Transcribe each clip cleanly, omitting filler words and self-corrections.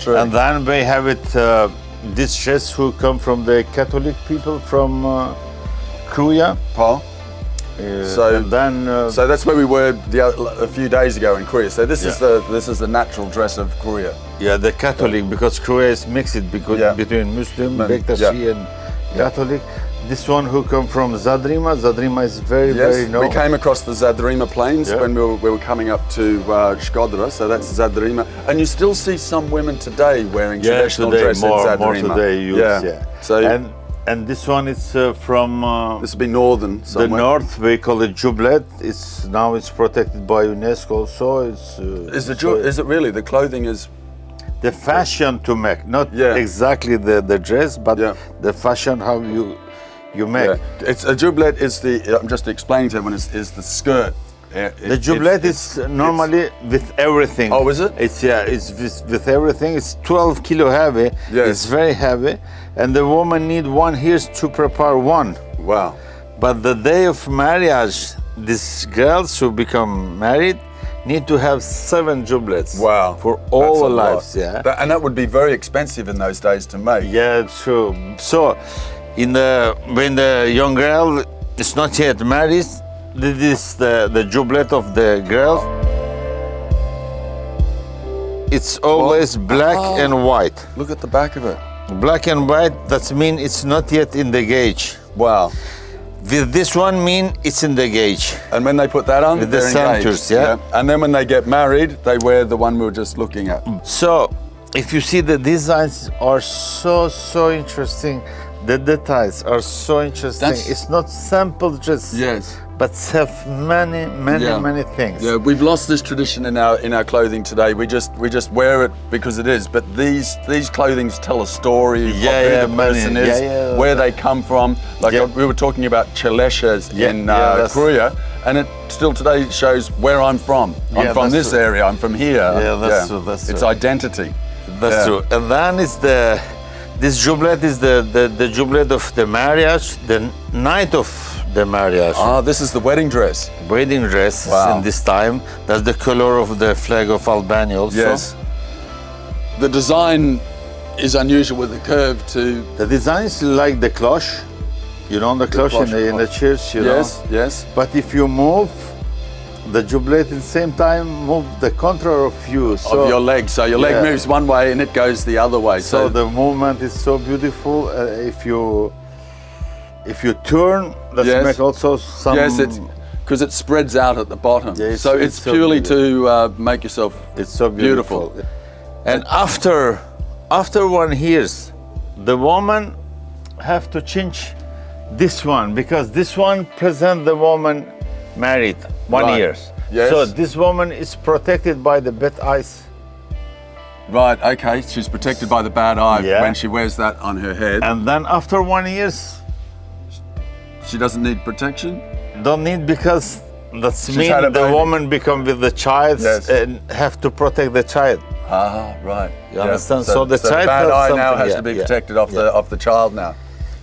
True. And then we have it, this dress who come from the Catholic people from Croatia. Paul. So and then, so that's where we were a few days ago in Korea. So this is the natural dress of Korea. Yeah, the Catholic, because Korea is mixed between Muslim, Bektashi and Catholic. This one who come from Zadrima. Zadrima is very known. We came across the Zadrima plains when we were coming up to Shkodra, so that's Zadrima. And you still see some women today wearing traditional dress in Zadrima. More today use, So and this one is from this would be northern somewhere. The north. We call it Jublet. It's now protected by UNESCO. Also, it's is it really? The clothing is the fashion to make, not exactly the dress, but the fashion how you make. Yeah. It's a jublet is the. I'm just explaining to everyone is the skirt. The jublet is normally with everything. Oh, is it? It's with everything. It's 12 kilo heavy. Yes. It's very heavy, and the woman need 1 year to prepare one. Wow. But the day of marriage, these girls who become married need to have 7 jublets. Wow. For all their lives. And that would be very expensive in those days to make. Yeah, true. So, when the young girl is not yet married, this is the jublet of the girl. It's always black and white. Look at the back of it. Black and white, that means it's not yet in the gauge. Wow. With this one mean it's in the gauge. And when they put that on, with the centers, And then when they get married, they wear the one we were just looking at. So, if you see the designs are so interesting. The details are so interesting. It's not simple just. Yes. But have many things. Yeah, we've lost this tradition in our clothing today. We just wear it because it is. But these clothings tell a story of who the person is, where they come from. Like we were talking about chaleshas in Korea, and it still today shows where I'm from. I'm from this area. I'm from here. Yeah, that's true. That's it's true. Identity. That's true. And then is this jublet is the jublet of the marriage, the night of the marriage. Ah, this is the wedding dress. Wedding dress in this time. That's the color of the flag of Albania also. Yes. The design is unusual with the curve to... The design is like the cloche. You know, the cloche in the church, you know? Yes. But if you move the jublet at the same time, move the contrary of you. So, of your leg. So your leg moves one way and it goes the other way. So the movement is so beautiful. If you turn, let's make also some... Yes, because it spreads out at the bottom. Yeah, so it's purely to make yourself it's so beautiful. And after 1 year, the woman have to change this one, because this one present the woman married 1 year. Yes. So this woman is protected by the bad eyes. Right, okay, she's protected by the bad eye when she wears that on her head. And then after 1 year, she doesn't need protection? Don't need, because that's mean the woman become with the child and have to protect the child. Ah, right. You understand? So the child bad eye now has to be protected off the child now.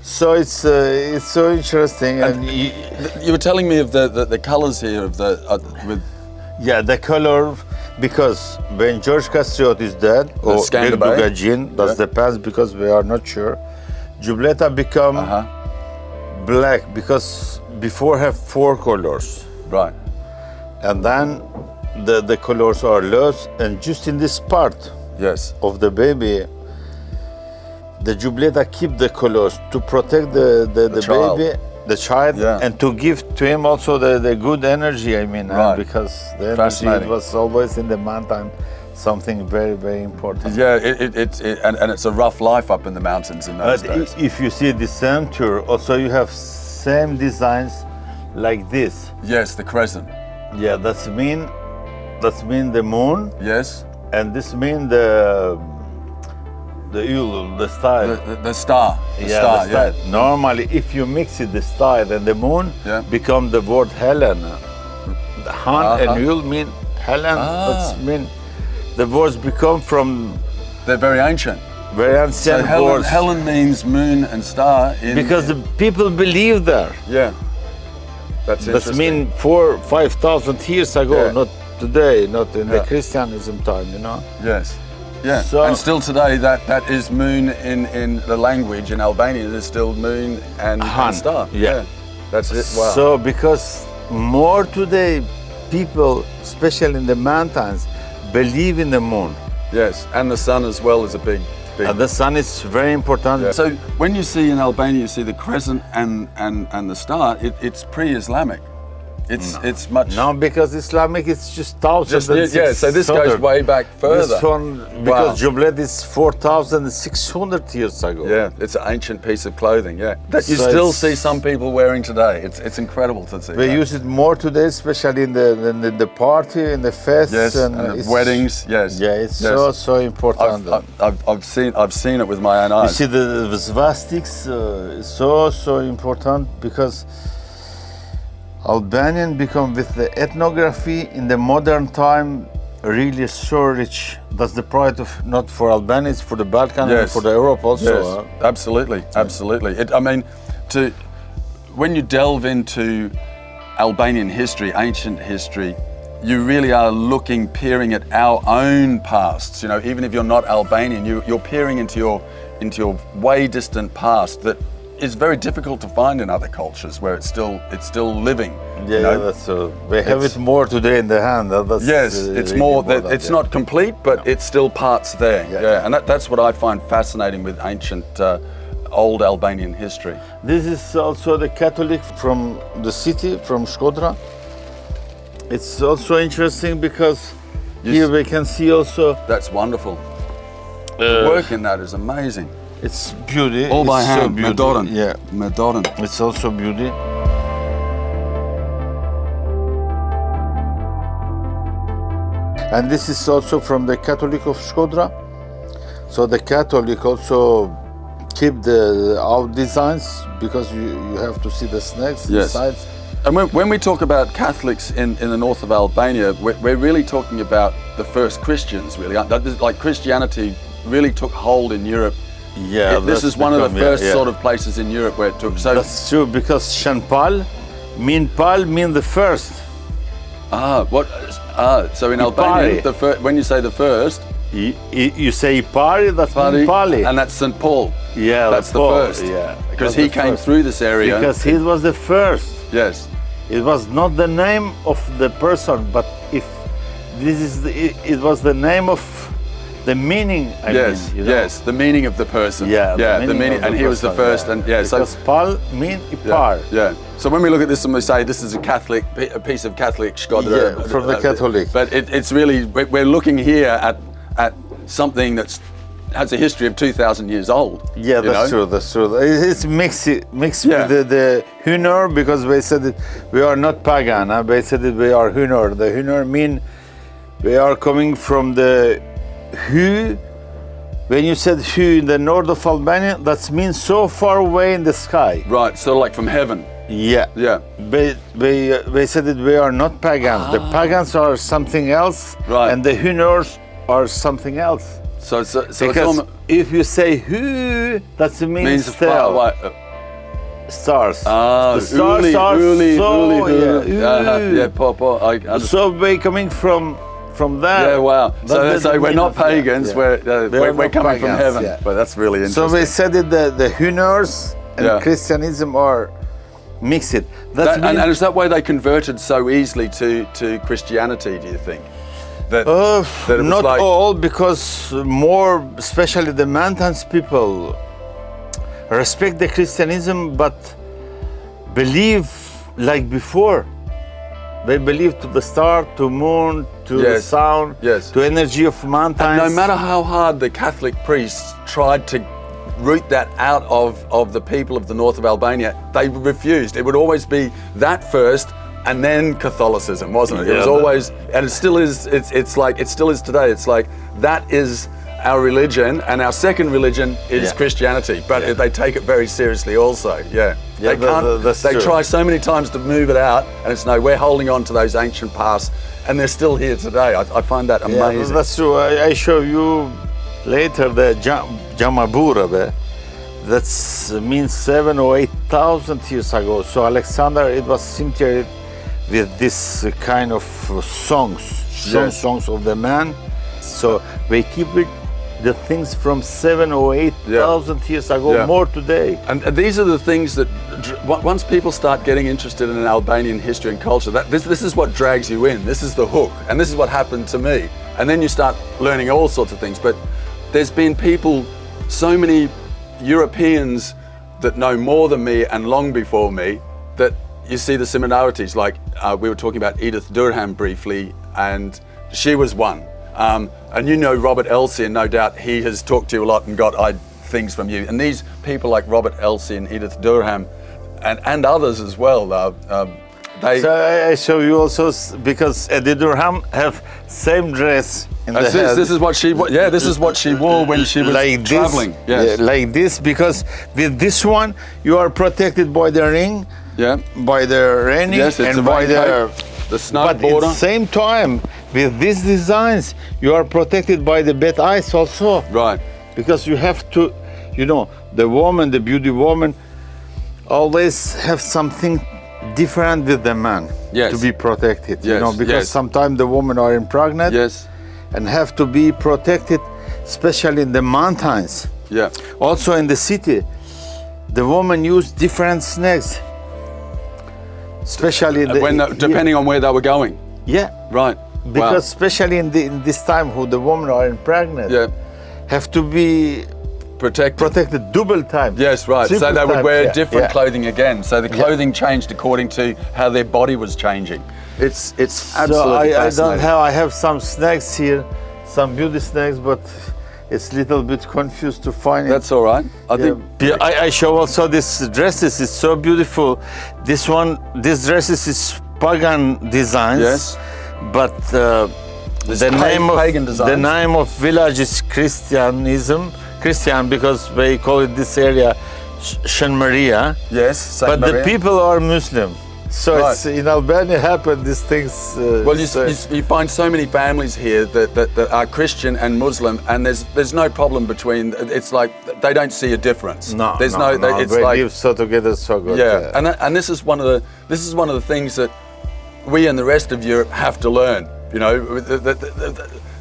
So it's so interesting. And you were telling me of the colors here of the color, because when George Castriot is dead, or Gagin, that's the past, because we are not sure. Jubleta become black, because before have 4 colors. Right. And then the colors are lost, and just in this part of the baby, the jubleta keep the colors to protect the baby, the child, and to give to him also the good energy, I mean, because the energy was always in the mountain, something very important. Yeah, and it's a rough life up in the mountains in those days. If you see the center, also you have same designs like this. Yes, the crescent. Yeah, that's mean the moon. Yes. And this mean the Yule, the star. The star. The star. Normally, if you mix it, the star and the moon become the word Helen. The Han and Yule mean Helen. That's mean the words become from. They're very ancient. Very ancient words. Helen means moon and star. Because the people believe there. Yeah. That's interesting. That mean 4,000 5,000 years ago, not today, not in the Christianism time, you know. Yes. Yeah, so, and still today that is moon in the language in Albanian. There's still moon and star. Yeah, that's it. Wow. So because more today, people, especially in the mountains, believe in the moon. Yes, and the sun as well is a big. And the sun is very important. Yeah. So when you see in Albania, you see the crescent and the star. It's pre-Islamic. It's much. No, because Islamic it's just thousands. Yeah, so this goes way back further. This one, because Jublet is 4,600 years ago. Yeah, it's an ancient piece of clothing. Yeah, that you still see some people wearing today. It's incredible to see. They use it more today, especially in the party, in the fests, yes, and the weddings. Yes. Yeah, it's so important. I've seen it with my own eyes. You see the swastiks is so important because Albanian become with the ethnography in the modern time really so rich. That's the pride of not for Albania, it's for the Balkan and for the Europe also. Yes, absolutely, absolutely. I mean, when you delve into Albanian history, ancient history, you really are peering at our own pasts. You know, even if you're not Albanian, you're peering into your way distant past that is very difficult to find in other cultures where it's still living. Yeah, you know? That's we have it more today in the hand. That's it's really more that it's not complete, but it's still parts there. Yeah, and that's what I find fascinating with ancient, old Albanian history. This is also the Catholic from the city, from Shkodra. It's also interesting because here we can see also. That's wonderful. The work in that is amazing. It's beauty. All by hand, so modern. Yeah, modern. It's also beauty. And this is also from the Catholic of Shkodra. So the Catholic also keep our designs because you have to see the snakes inside. And when we talk about Catholics in the north of Albania, we're really talking about the first Christians, really. Like Christianity really took hold in Europe. Yeah, this is one of the first sort of places in Europe where it took. So that's true because Shanpal mean the first. So in Albania, when you say the first, you say Pari, that's Pali, and that's St. Paul. Yeah, that's the first. Yeah, because he came through this area. Because he was the first. Yes, it was not the name of the person, but if this is it was the name of. The meaning, yes, the meaning of the person. Yeah, the meaning, and he was the first, and because Pal mean Ipar. Yeah. So when we look at this and we say this is a piece of Catholic Shkodra, from the Catholic. But it's really we're looking here at something that has a history of 2,000 years old. Yeah, that's true. That's true. It's mixed with the Hunor because we said that we are not pagan. We said that we are Hunor. The Hunor mean we are coming from the Hu. When you said Hu in the north of Albania, that means so far away in the sky. Right, so like from heaven. Yeah. Yeah. We said that we are not pagans. The pagans are something else, right, and the Hunors are something else. So because if you say Hu, that means star. Stars. The stars are so we coming from that. Yeah, wow. So we're not pagans, we're coming from heaven. Yeah. But that's really interesting. So we said that the Hunors and Christianism are mixed. And is that why they converted so easily to Christianity, do you think? That not all, because more, especially the mountains people, respect the Christianism but believe like before. They believe to the star, to moon, to the sound, to energy of mountains. And no matter how hard the Catholic priests tried to root that out of the people of the north of Albania, they refused. It would always be that first and then Catholicism, wasn't it? It was always, and it still is, it still is today. It's like, that is our religion, and our second religion is Christianity, but they take it very seriously also, they can't, they try so many times to move it out, and it's no, we're holding on to those ancient pasts, and they're still here today. I find that amazing. Yeah, that's true. I show you later the Jamabura, that means 7,000 or 8,000 years ago. So Alexander, it was cemetery with this kind of songs of the man. So we keep it the things from 7,000 or 8,000 years ago, more today. And these are the things that, once people start getting interested in Albanian history and culture, this is what drags you in. This is the hook. And this is what happened to me. And then you start learning all sorts of things. But there's been people, so many Europeans that know more than me and long before me, that you see the similarities. Like we were talking about Edith Durham briefly, and she was one. And you know Robert Elsey, and no doubt he has talked to you a lot and got things from you. And these people like Robert Elsey and Edith Durham, and others as well, So I show you also, because Edith Durham have same dress in the head. This is what she, this is what she wore when she was like traveling. This, like this, because with this one you are protected by the ring, by the reining, and by the snug but border. At the same time, with these designs, you are protected by the bad eyes also. Right. Because you have to, you know, the woman, the beauty woman, always have something different with the man to be protected. You know, because sometimes the women are impregnant and have to be protected, especially in the mountains. Yeah. Also in the city, the woman use different snakes. Especially depending on where they were going. Yeah. Right. Because especially in this time, who the women are pregnant, have to be protected double time. Yes, right. So they would wear different clothing again. So the clothing changed according to how their body was changing. It's absolutely fascinating. I have some snacks here, some beauty snacks, but it's a little bit confused to find it. That's all right. I show also this dresses. It's so beautiful. This dresses is pagan designs. Yes. But the name of village is Christian, because they call it this area Shan Maria. Yes, Saint but Maria. The people are Muslim. So it's, in Albania happen these things. Well, you find so many families here that are Christian and Muslim, and there's no problem between. It's like they don't see a difference. No, it's they like live so together so good. Yeah, and this is one of the things that we and the rest of Europe have to learn. You know,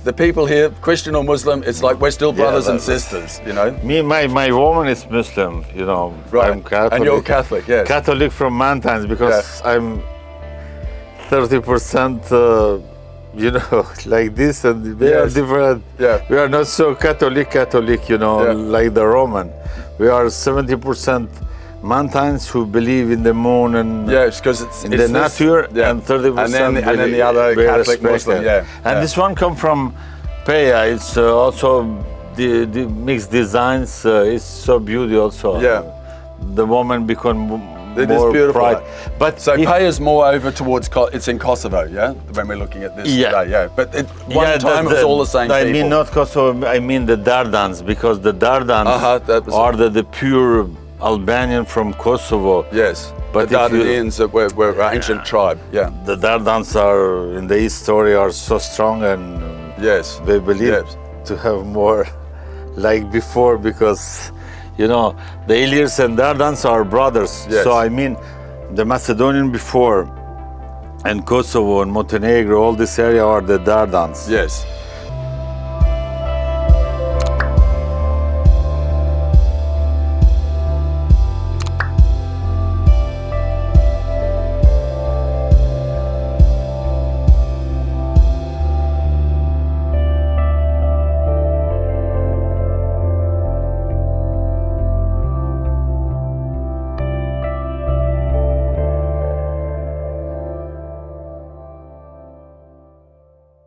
the people here, Christian or Muslim, it's like we're still brothers and sisters. You know. My woman is Muslim. You know, right. I'm Catholic. And you're Catholic, yes. Catholic from mountains, because I'm 30%. You know, like this, and they are different. Yeah. We are not so Catholic. You know, like the Roman. We are 70%. Mountains who believe in the moon and because it's the nature, and 30% and then the other Catholic Muslim, And this one come from Peja. It's also the mixed designs. It's so beautiful also. Yeah, the woman become more beautiful. bright. But so Peja is more over towards it's in Kosovo, when we're looking at this today, But one time it was all the same I people. mean not Kosovo. I mean the Dardans, because the Dardans are the pure Albanian from Kosovo. Yes, but the Dardanians were an ancient tribe. Yeah, the Dardans are in the history are so strong, and they believe to have more like before, because you know the Illyrs and Dardans are brothers. So I mean the Macedonian before, and Kosovo and Montenegro, all this area are the Dardans. Yes.